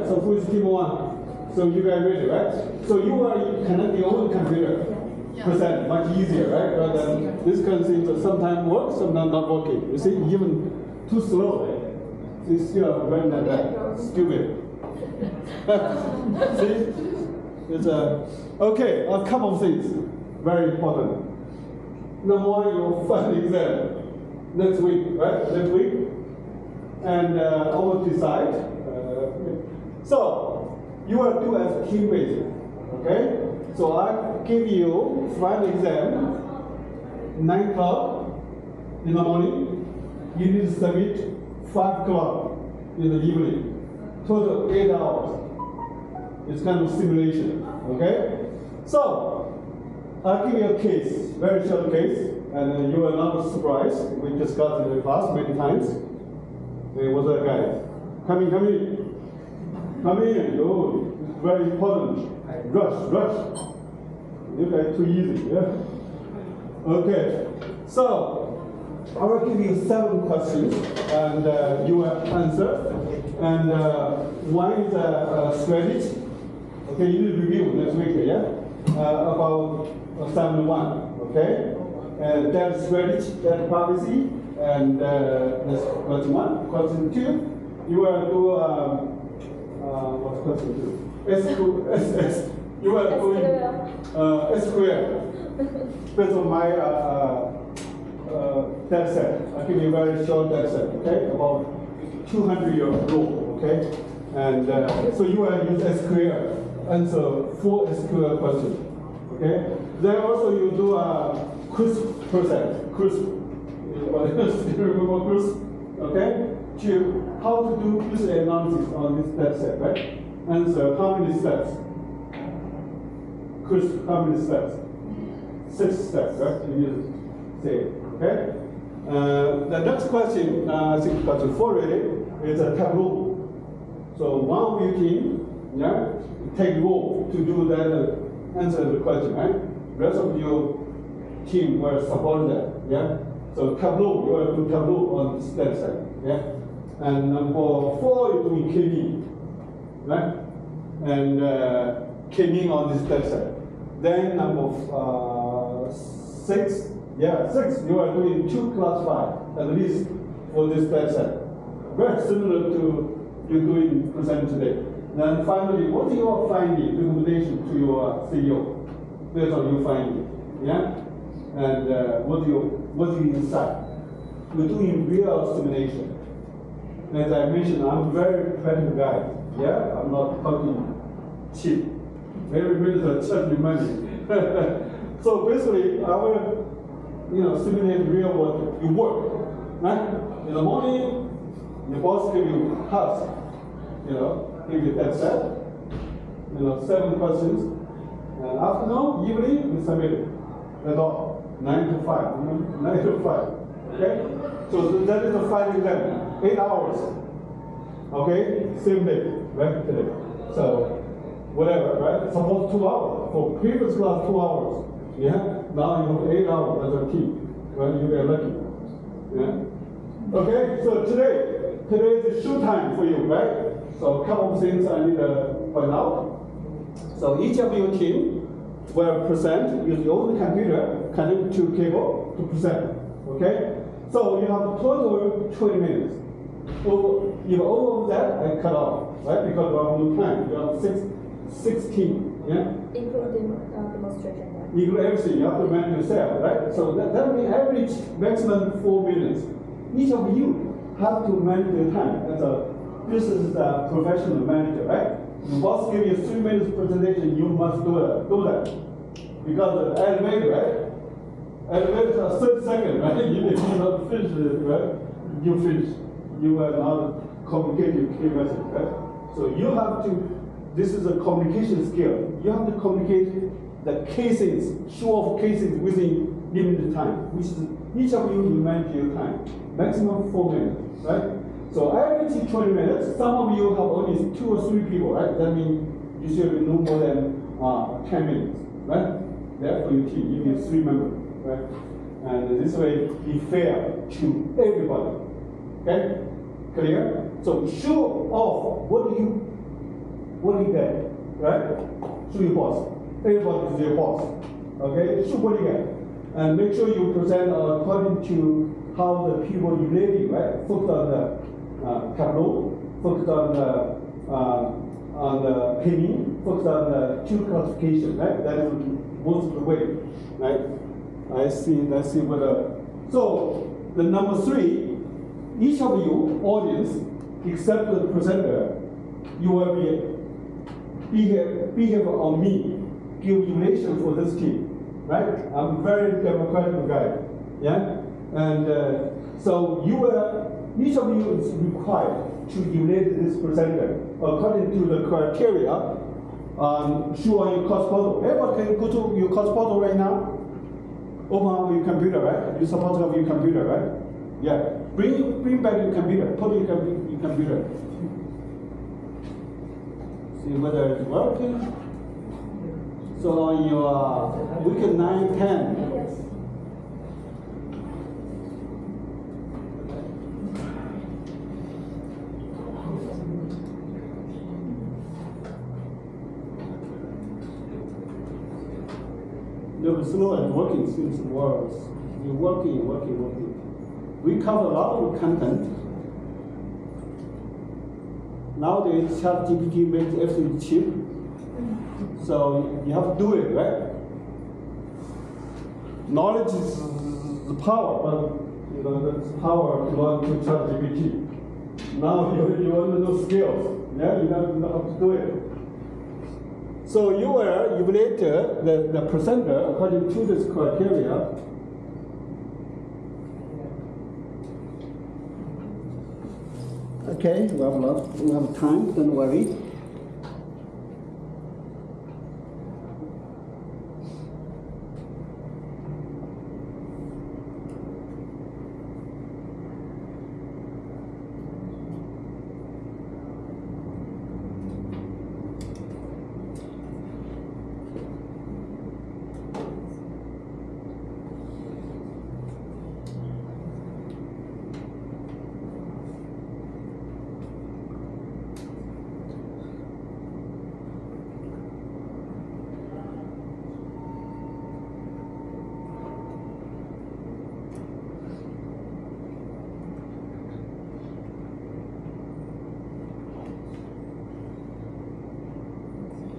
right? So who is team one? So you guys ready, right? So you are connect your own computer. Present much easier, right? Rather than this kind of thing that sometimes works, sometimes not working. You see, even too slow. You still run that stupid. See? It's okay, a couple of things. Very important. Number one, your final exam next week, right? Next week. And I will decide. So, you will do as team based, okay? So I give you final exam, 9 o'clock in the morning. You need to submit 5 o'clock in the evening. Total 8 hours. It's kind of simulation, okay? So I'll give you a case, very short case, and you will not be surprised. We discussed it in the class many times. There was a guy. Come in. Come in. Oh, it's very important. Rush. You guys too easy, yeah? Okay. So I will give you 7 questions, and you will answer. And one is a strategy. Okay, you need to review next week, yeah? About assignment 1, okay? And that strategy, that policy, and that's question 1. Question 2, you will do what's question 2? S. You will do S square. Based on my data set. I'll give you a very short data set, okay? About 200-year rule, okay? And so you will use S square, answer 4 S square questions, okay? Then also you do a CRISP process. CRISP, remember CRISP, okay? To how to do BUSI analysis on this data set, right? Answer how many steps? CRISP, how many steps? 6 steps, right? You need to say, okay? The next question, I think question 4 really, is a tableau. So one of your team, yeah, take role to do that, answer the question, right? Rest of your team will support that, yeah? So tableau, you will do tableau on this data set, yeah? And number 4, you're doing K-mean, right? And K-mean on this data set. Then number 6, you are doing 2 classify, at least for this data set. Very similar to you're doing present today. Then finally, what is your finding, recommendation to your CEO based on your finding? Yeah? And what do you decide? We're doing real simulation. As I mentioned, I'm a very practical guy. Yeah? I'm not talking cheap. Very little charging money. So basically, I will simulate real world, you work. Right? In the morning, your boss give you task, give you that set, 7 questions. And afternoon, evening, you submit it. That's all. 9 to 5. 9 to 5. Okay? So that is the final exam. 8 hours. Okay? Same day, right? Today. So whatever, right? Suppose 2 hours. For previous class, 2 hours. Yeah? Now you have 8 hours as a team. Well, you get lucky. Yeah? Okay? So today is show time for you, right? So a couple of things I need to point out. So each of your team will present, use your own computer, connect to cable to present, okay? So you have total 20 minutes. If all of that, I cut off, right? Because we have no time. You have 16, yeah? Including demonstration, right? Include everything, you have to manage yourself, right? So that means average maximum 4 minutes. Each of you have to manage your time. This is a professional manager, right? The boss gives you 3 minutes presentation, you must do that. Because the elevator, right? Elevator is 30 seconds, right? You not finish it, right? You finish. You will not communicate your key message, right? So you have to, this is a communication skill. You have to communicate the cases, show off cases within limited time, which is each of you will manage your time. Maximum 4 minutes, right? So average 20 minutes. Some of you have only 2 or 3 people, right? That means you should no more than 10 minutes, right? That's for your team. You need 3 members, right? And this way, be fair to everybody. Okay? Clear? So show off what you what do you get, right? 3 reports. Everybody is your boss. Okay, 3 what do you get? And make sure you present according to how the people relating, right? Focus on the tableau, focus on the pinning, focus on the 2 classification, right? That is most of the way, right? Let's see whether. So the number 3, each of you audience, except the presenter, you will behave on me, give evaluation for this team, right? I'm a very democratic guy, yeah? And so each of you is required to evaluate this presenter according to the criteria shown on your course portal. Everybody can go to your course portal right now. Open up your computer, right? You're supposed to have your computer, right? Yeah. Bring back your computer. Put your computer. See whether it's working. So on your week 9, 10. Yes. No, it's slow and working since words. You're working. We cover a lot of content. Nowadays, ChatGPT makes everything cheap. So you have to do it, right? Knowledge is the power, but that's power to learn to ChatGPT. Now you want to know skills. Yeah, you have to know how to do it. So you will evaluate the presenter according to this criteria. Okay, we have time, don't worry.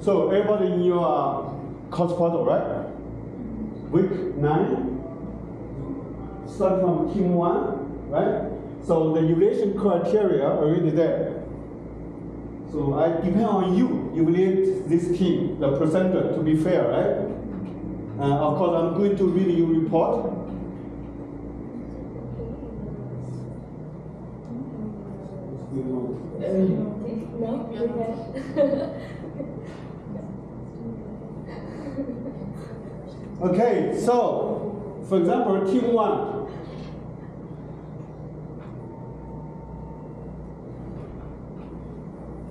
So everybody in your course portal, right? Week 9, start from team 1, right? So the evaluation criteria are already there. So I depend on you evaluate this team, the presenter, to be fair, right? Of course, I'm going to read your report. Okay, so for example, team 1.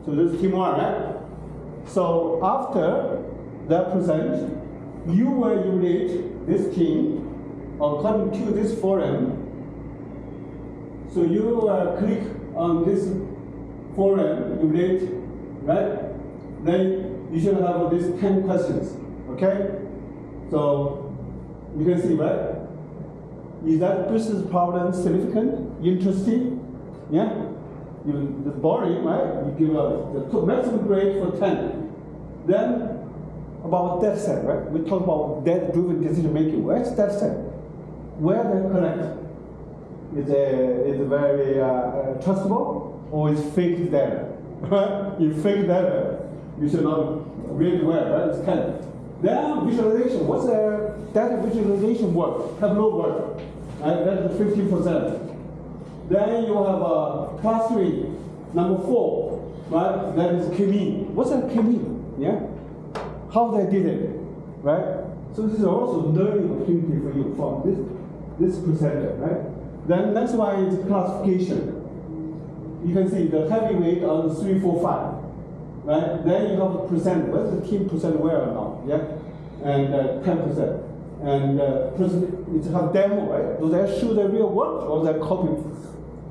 So this is team 1, right? So after that present, you will evaluate this team according to this forum. So you click on this forum, evaluate, right? Then you should have these 10 questions, okay? So you can see, right? Is that business problem significant, interesting? Yeah? It's boring, right? You give the maximum grade for 10. Then about data set, right? We talk about data-driven decision making. Where's data set? Where they collect? Is it very trustable or is fake data? Right? If fake data, you should not really well, right? It's 10. Then visualization. What's the data visualization work? Tableau work. Right? That's 15%. Then you have clustering, number 4, right? That is K-mean. What's that K-mean? Yeah? How they did it, right? So this is also learning opportunity for you from this presenter, right? Then next one is classification. You can see the heavyweight on 3, 4, 5, right? Then you have the percent. What's the team percent where or not? Yeah, and 10%. And it's have demo, right? Do they show the real work or they copy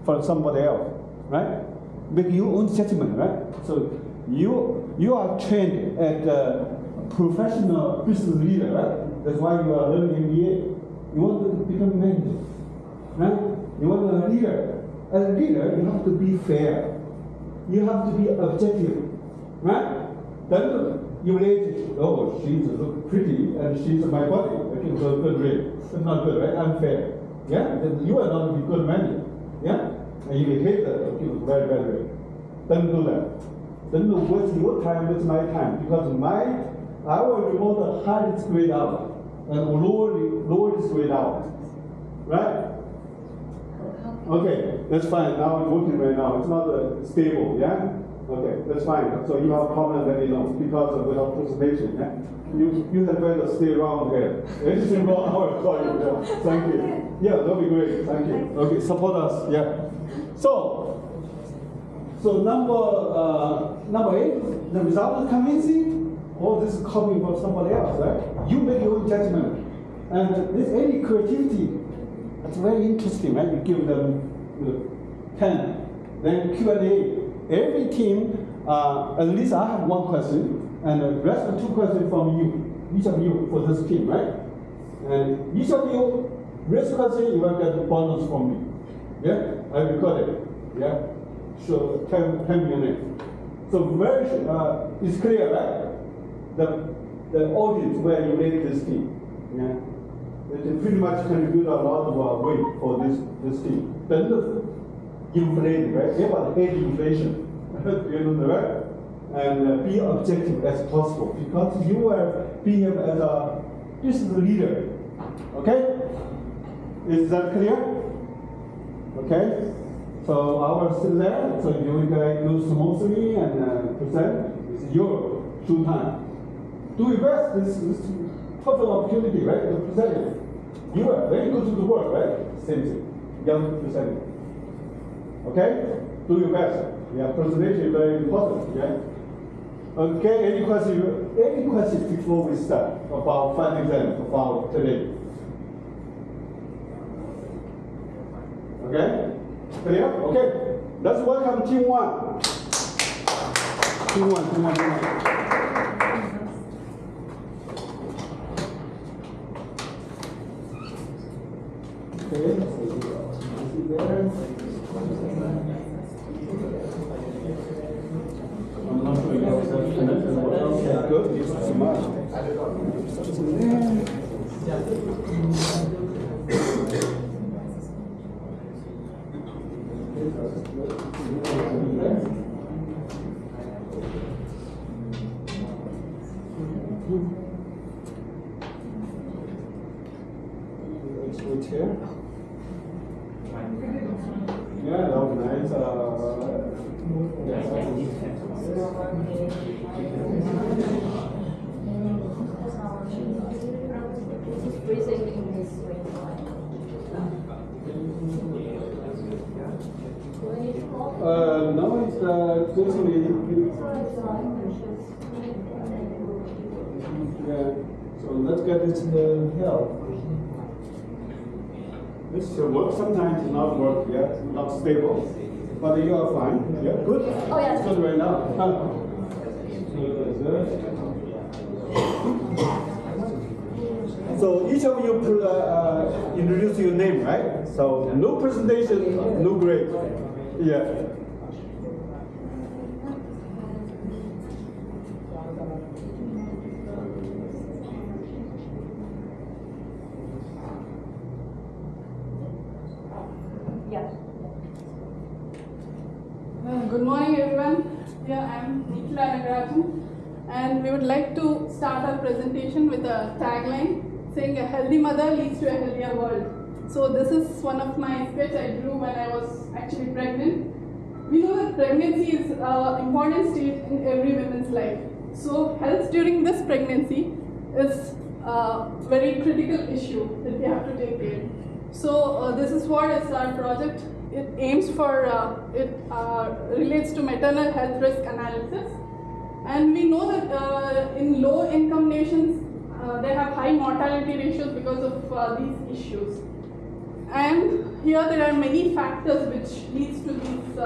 from somebody else, right? Make your own judgment, right? So You are trained as a professional business leader, right? That's why you are learning MBA. You want to become manager, right? You want a leader. As a leader, you have to be fair. You have to be objective, right? Then you relate, oh, she's look pretty and she's my body. Okay, so good rate. It's not good, right? Unfair. Yeah? Then you are not a good manager. Yeah? And you will hate that. Okay, very bad rate. Don't do that. Don't waste your time with my time because I will remove the highest grade out and lowest grade out. Right? Okay, that's fine. Now I'm working right now. It's not stable, yeah? Okay, that's fine. So you have a problem, let me know because we have presentation, yeah? You had better stay around here. Anything wrong, I will call you. Yeah. Thank you. Yeah, that'll be great. Thank you. Okay, support us. Yeah. So number 8, the result is convincing. All this is coming from somebody else, right? You make your own judgment. And this any creativity, it's very interesting, right? You give them 10. Then Q&A. Every team, at least I have one question, and the rest of 2 questions from you, each of you for this team, right? And each of you, raise question, you will get a bonus from me. Yeah? I record it. Yeah? So 10 minutes. So very, it's clear, right? The audience where you make this team. Yeah? It pretty much contribute a lot of weight for this team. Then the inflation, right? They want hate inflation. You know, right? And be objective as possible because you are being as a business leader. Okay? Is that clear? Okay? So I will sit there, so you guys do smoothly and present. It's your show time. Do your best. This is perfect opportunity, right? To present it. You are very good to the work, right? Same thing. Young present. Okay? Do your best. Yeah, presentation is very important. Yeah. Okay. Any questions before we start about final exam about today? Okay. Clear? Okay. Let's welcome team 1. Team 1. Okay. There. I'm not sure you have that connected. Okay, good. Thank you so much. Switch here. Yeah, that was nice. No, it's totally. Yeah. So let's get it to the help. This should work. Sometimes it's not work. Yeah, it's not stable. But you are fine. Yeah, good. Oh yeah. It's good right now. So each of you introduce your name, right? So no presentation, no grade. Yeah. Good morning, everyone. Here I am Nikila Nagarajan, and we would like to start our presentation with a tagline saying a healthy mother leads to a healthier world. So this is one of my sketches I drew when I was actually pregnant. We know that pregnancy is an important stage in every woman's life. So health during this pregnancy is a very critical issue that we have to take care. So this is what is our project. It aims for, relates to maternal health risk analysis. And we know that in low income nations, they have high mortality ratios because of these issues. And here there are many factors which leads to these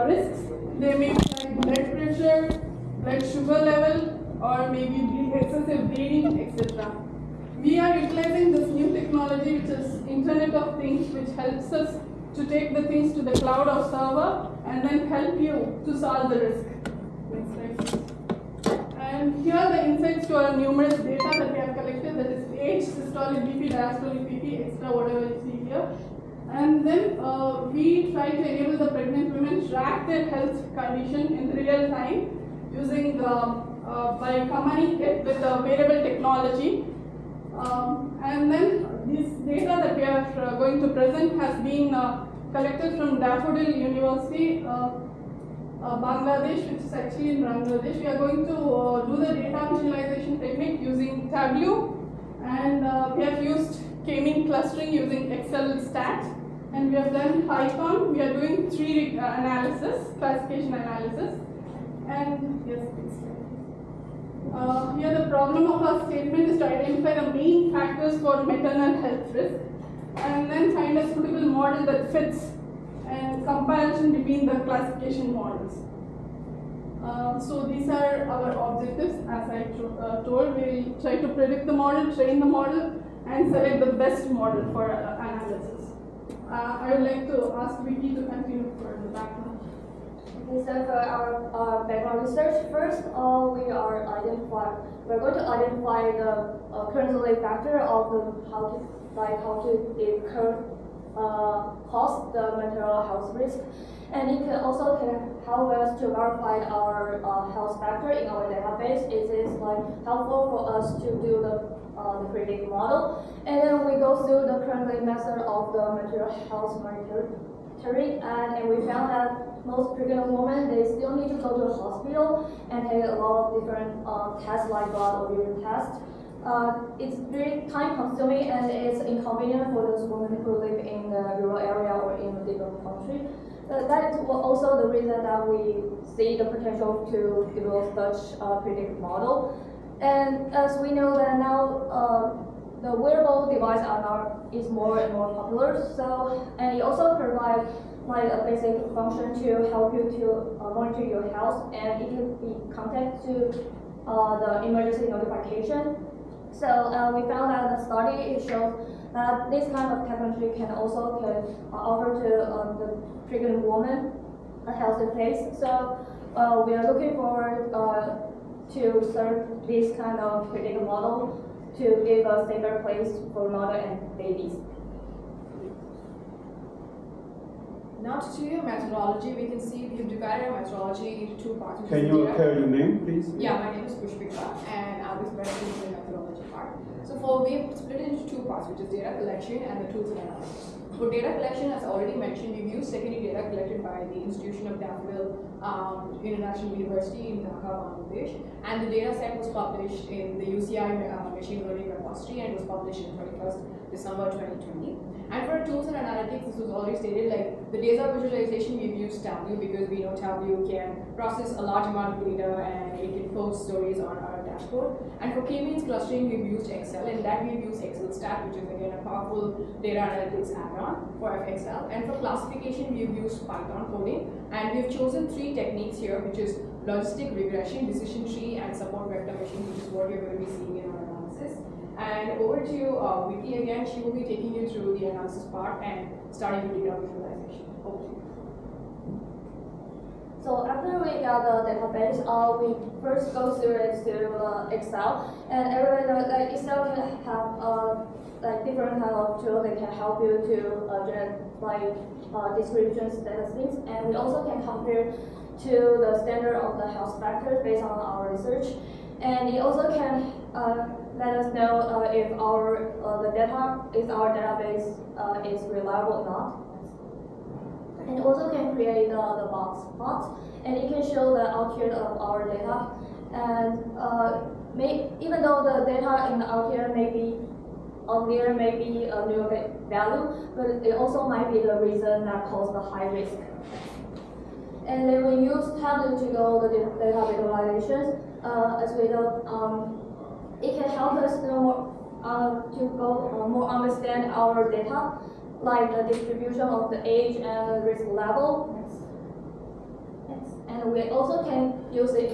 risks They may be like blood pressure, blood sugar level, or maybe excessive bleeding, etc. We are utilizing this new technology, which is Internet of Things, which helps us to take the things to the cloud or server and then help you to solve the risk. Next slide, please. And here are the insights to our numerous data that we have collected, that is age, systolic BP, diastolic BP, extra whatever you see here. And then we try to enable the pregnant women track their health condition in real time using by combining it with the wearable technology. And then this data that we are going to present has been collected from Daffodil University, Bangladesh, which is actually in Bangladesh. We are going to do the data visualization technique using Tableau, and we have used k-mean clustering using Excel stat, and we have done Python. We are doing tree analysis, classification analysis, and yes, please. Here the problem of our statement is to identify the main factors for maternal health risk and then find a suitable model that fits and comparison between the classification models. So these are our objectives. As I told, we will try to predict the model, train the model, and select the best model for analysis. I would like to ask Vicky to continue for the background. Okay, so for our background research, first we're going to identify the currently factor of the how to cause the maternal health risk, and it can also help us to verify our health factor in our database. It is helpful for us to do the predictive model, and then we go through the currently method of the maternal health monitoring, and we found that most pregnant women, they still need to go to the hospital and take a lot of different tests like blood or urine tests. It's very time consuming and it's inconvenient for those women who live in the rural area or in a different country. That is also the reason that we see the potential to develop such a predictive model. And as we know that now the wearable device is more and more popular. So, and it also provides a basic function to help you to monitor your health, and it can be connected to the emergency notification. So we found that the study shows that this kind of technology can offer to the pregnant woman a healthy place. So we are looking forward to serve this kind of predictive model to give a safer place for mother and babies. Now to your methodology, we can see we have divided our methodology into two parts. Can you tell your name, please? Yeah, my name is Pushpika, and I'll be spreading the methodology part. So we have split it into two parts, which is data collection and the tools and analysis. For data collection, as already mentioned, we've used secondary data collected by the Institution of Daffodil International University in Dhaka, Bangladesh, and the data set was published in the UCI Machine Learning repository and was published on 21st December 2020. And for tools and analytics, this was already stated, like the data visualization, we've used Tableau because we know Tableau can process a large amount of data and it can post stories on our dashboard. And for k-means clustering, we've used Excel, and that we've used Excel stat, which is again a powerful data analytics add-on for Excel. And for classification, we've used Python coding, and we've chosen three techniques here, which is logistic regression, decision tree, and support vector machine, which is what you're going to be seeing in our analysis. And over to Vicky again, she will be taking you through the analysis part and starting with data visualization. Over to you. So after we got the database, we first go through it to Excel, and everybody Excel can have different kind of tools that can help you to generate descriptions, statistics, and we also can compare to the standard of the health factors based on our research, and it also can let us know if our database is reliable or not. And also can create the box plot, and it can show the output of our data. And even though the data in the output may be unclear, may be a new value, but it also might be the reason that caused the high risk. And then we use Tableau to go the data visualizations. As we know, it can help us more understand our data, like the distribution of the age and risk level. Next. And we also can use it.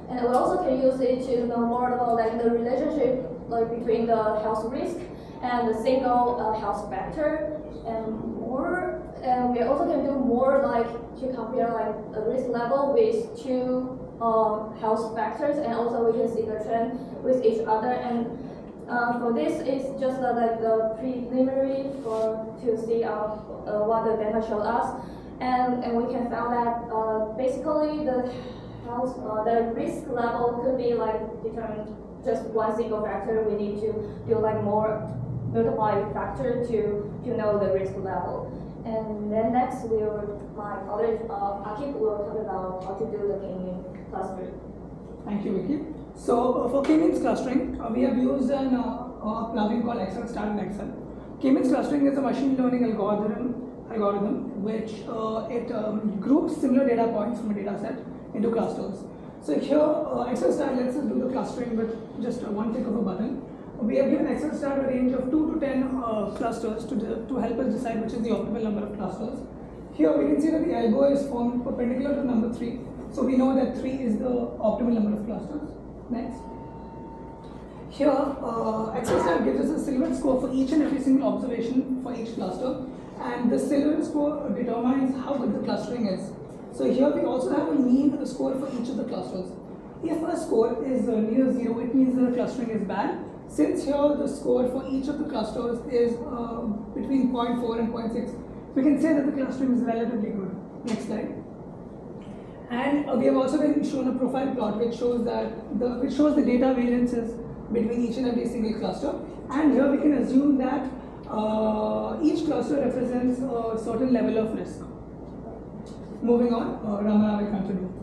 And we also can use it to know more about like the relationship like between the health risk and the single health factor and more. And we also can do more like to compare like the risk level with two health factors, and also we can see the trend with each other. And for this, it's just like the preliminary to see what the data showed us, and we can find that basically the health the risk level could be like determined just one single factor. We need to do like more multiplied factor to know the risk level. And then next, my colleague Akib will talk about how to do the k-means clustering. Thank you, Vicky. So for k-means clustering, we have used a plugin called Excel Start in Excel. K-means clustering is a machine learning algorithm which it groups similar data points from a data set into clusters. So here, Excel Start lets us do the clustering with just one click of a button. We have given Excel Start a range of 2 to 10 clusters to help us decide which is the optimal number of clusters. Here we can see that the elbow is formed perpendicular to number 3. So we know that 3 is the optimal number of clusters. Next. Here, Excel Start gives us a silhouette score for each and every single observation for each cluster. And the silhouette score determines how good the clustering is. So here we also have a mean score for each of the clusters. If a score is near 0, it means that the clustering is bad. Since here the score for each of the clusters is between 0.4 and 0.6, we can say that the clustering is relatively good. Next slide. And we have also then shown a profile plot which shows the data variances between each and every single cluster. And here we can assume that each cluster represents a certain level of risk. Moving on, Ramana will continue.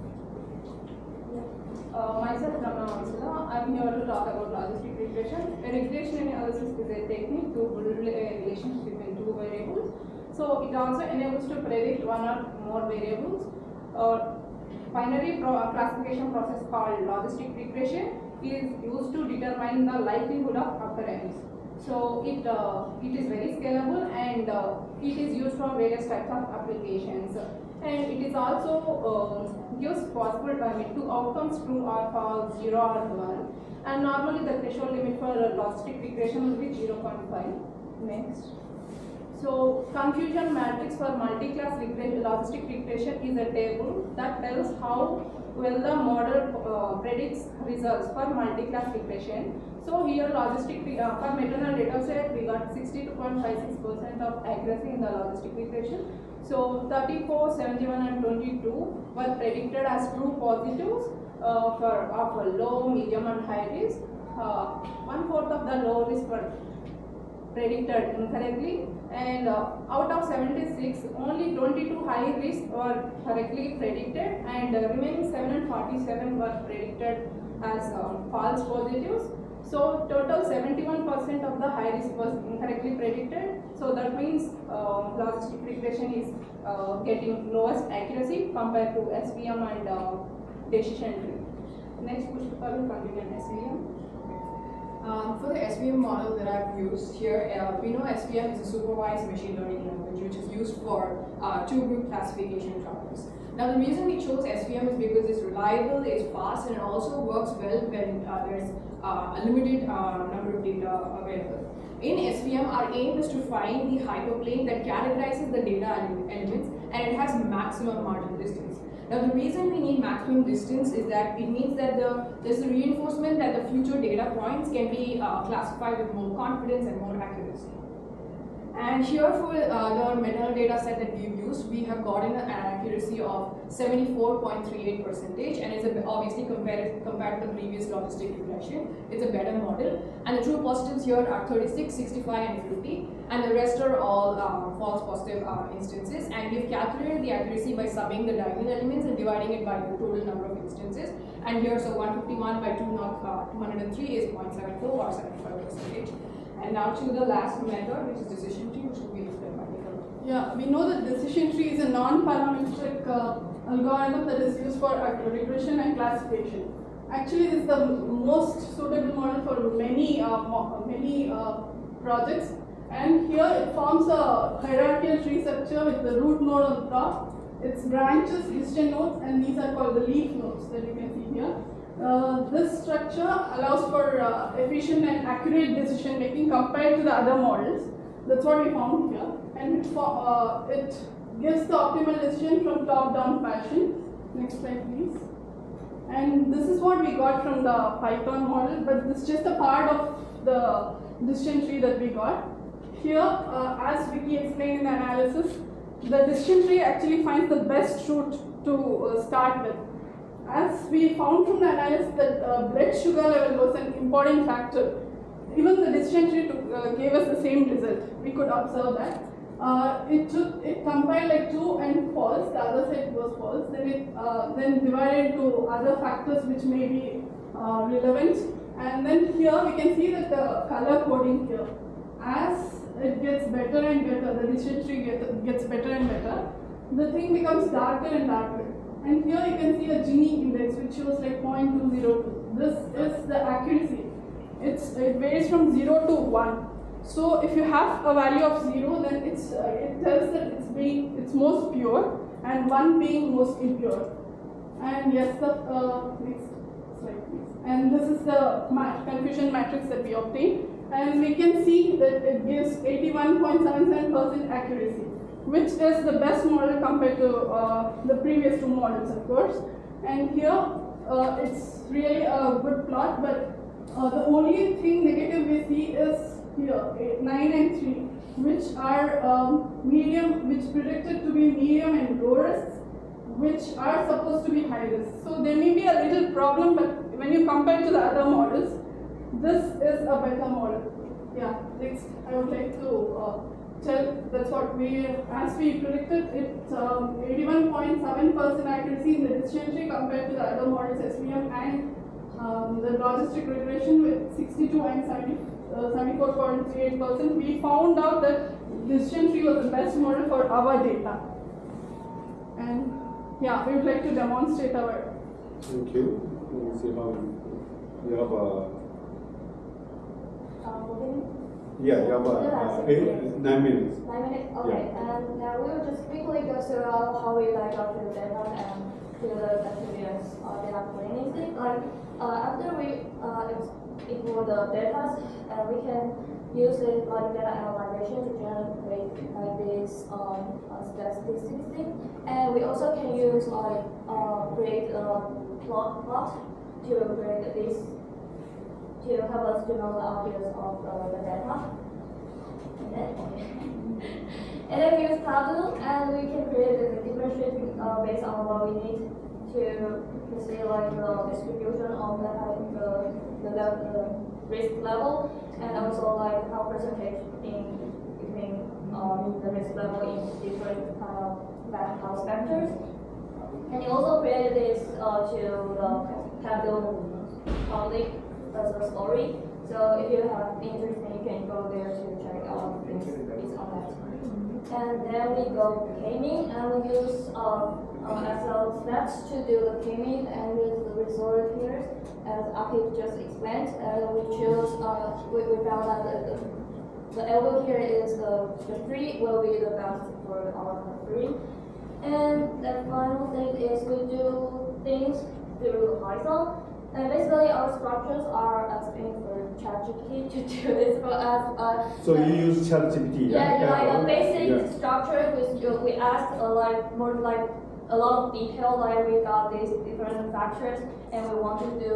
Myself, Ramana, I'm here to talk about logistic regression. A regression analysis is a technique to build a relationship between two variables. So it also enables to predict one or more variables. Binary classification process called logistic regression is used to determine the likelihood of occurrence. So it is very scalable, and it is used for various types of applications. And it is also gives possible two outcomes, true or false, 0 or 1. And normally the threshold limit for logistic regression will be 0.5. Next. So confusion matrix for multi-class logistic regression is a table that tells how well the model predicts results for multi-class regression. So here logistic for maternal data set we got 62.56% of accuracy in the logistic regression. So 34, 71 and 22 were predicted as true positives for low, medium and high risk. 1/4 of the low risk were predicted incorrectly, and out of 76, only 22 high risk were correctly predicted, and remaining 7 and 47 were predicted as false positives. So total 71% of the high risk was incorrectly predicted. So that means logistic regression is getting lowest accuracy compared to SVM and decision tree. Next, Pushpa will continue on SVM. For the SVM model that I've used here, we know SVM is a supervised machine learning language which is used for two-group classification problems. Now the reason we chose SVM is because it's reliable, it's fast, and it also works well when there's a limited number of data available. In SVM, our aim is to find the hyperplane that categorizes the data elements, and it has maximum marginal distance. Now the reason we need maximum distance is that it means that there's a reinforcement that the future data points can be classified with more confidence and more accuracy. And here for the maternal data set that we've used, we have gotten an accuracy of 74.38%, and it's obviously compared to the previous logistic regression, it's a better model. And the true positives here are 36, 65 and 50, and the rest are all false positive instances. And we've calculated the accuracy by summing the diagonal elements and dividing it by the total number of instances. And here, so 151 by 203 is 0.74 or 75%. And now to the last method, which is decision tree, which will be explained by Nicole. Yeah, we know that decision tree is a non-parametric algorithm that is used for regression and classification. Actually, this is the most suitable model for many projects. And here it forms a hierarchical tree structure with the root node on top. its branches, distant nodes, and these are called the leaf nodes that you can see here. This structure allows for efficient and accurate decision making compared to the other models. That's what we found here, and it gives the optimal decision from top-down fashion. Next slide, please. And this is what we got from the Python model, but this is just a part of the decision tree that we got. Here, as Vicky explained in the analysis, the decision tree actually finds the best route to start with. As we found from the analysis that blood sugar level was an important factor, even the decision tree gave us the same result. We could observe that. It compiled like true and false, the other side was false, then it then divided into other factors which may be relevant, and then here we can see that the color coding here, as it gets better and better, the decision tree gets better and better, the thing becomes darker and darker. And here you can see a Gini index which shows like 0.202. This is the accuracy. It varies from 0 to 1. So if you have a value of 0, then it tells that it's most pure, and 1 being most impure. And yes, the next slide please. And this is the confusion matrix that we obtained, and we can see that it gives 81.77% accuracy, which is the best model compared to the previous two models, of course. And here it's really a good plot, but the only thing negative we see is here 9 and 3, which are medium, which predicted to be medium and low risk, which are supposed to be high risk. So there may be a little problem, but when you compare to the other models, this is a better model. Yeah, next I would like to tell that's what as we predicted, it's 81.7% accuracy in the decision tree compared to the other models SVM and the logistic regression with 62 and 74.38%. We found out that decision tree was the best model for our data. And yeah, we would like to demonstrate our. Thank you. Let me see how you have a. Yeah, you have 9 minutes. 9 minutes, okay. Yeah. And we will just quickly go through how we got to the data and to the continuous data cleaning thing. After we import the data, we can use it like data analyzation to generate like this statistics thing. And we also can use create a plot to create this to help us to know the obvious of the data. And then we use Tableau, and we can create a differentiation based on what we need to see like the distribution of the risk level, and also like how percentage between the risk level in different kind of house vectors. And you also created this to the Tableau public as a story. So if you have interest, then you can go there to check out this on that. And then we go k-mean, and we use Excel steps to do the k-mean and use the result here, as Akif just explained. We choose, we found that the elbow here is the 3 will be the best for our 3. And the final thing is we do things through Python. And basically, our structures are asking for ChatGPT to do this for us. So you use ChatGPT? Yeah, like a basic structure. We asked like more like a lot of detail. Like we got these different factors, and we want to do